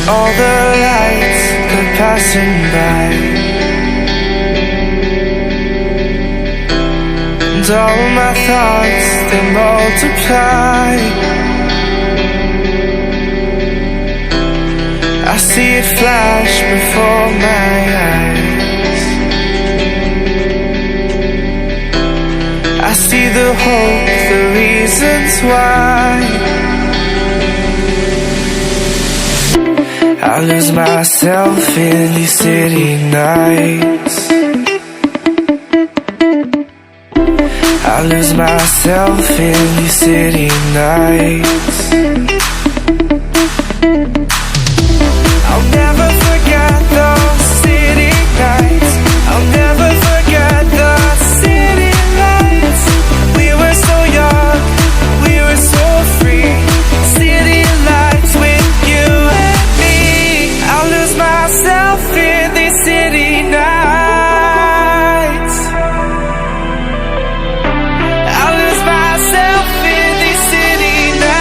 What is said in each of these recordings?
All the lights go passing by, and all of my thoughts, they multiply. I see it flash before my eyes. I see the hope, the reasons why. I lose myself in these city nights. I lose myself in these city nights. I'll never forget those city nights. I'll never forget the city lights. We were so young, we were so free. City lights with you and me. I'll lose myself in these city nights. I'll lose myself in these city nights.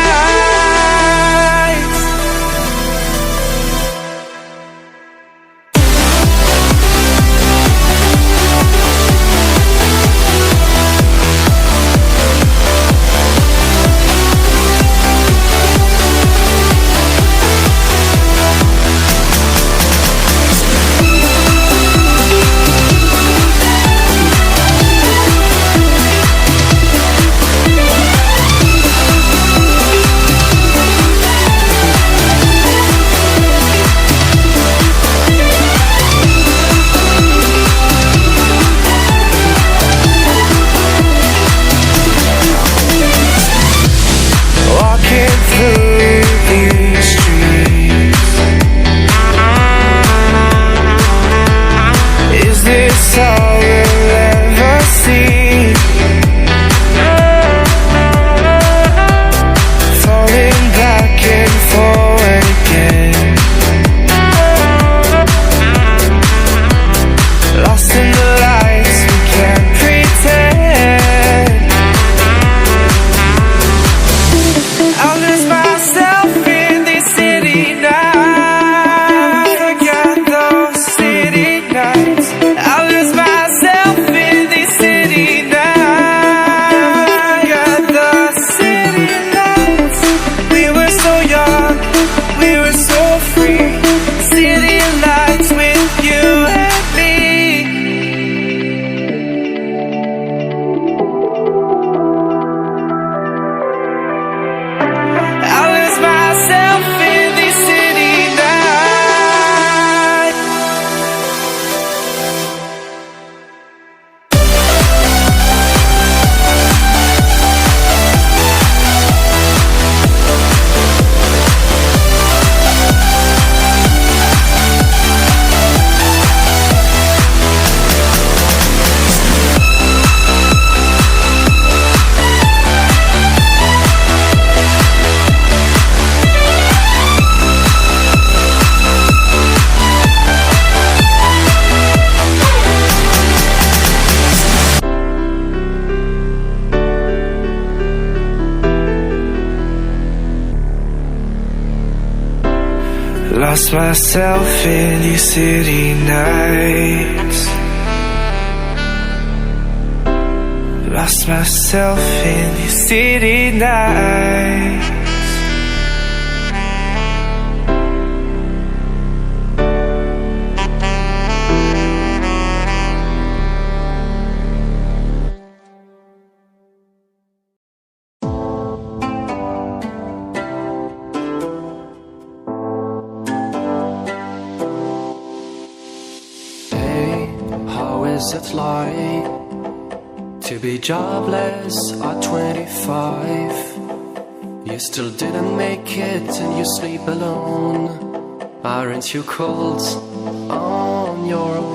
Walking through these streets, is this all we'll ever see? Falling back and forward again, lost in the lights, we can't pretend. I'll lose myself in these city nights. Forget those city nights. I'll lose myself in these city nights. Forget the city lights. We were so young, we were so free. City lights with you and me. I'll lose myself in these city nights. Lost myself in these city nights. Lost myself in these city nights. How is it like to be jobless at 25? You still didn't make it and you sleep alone. Aren't you cold on your own?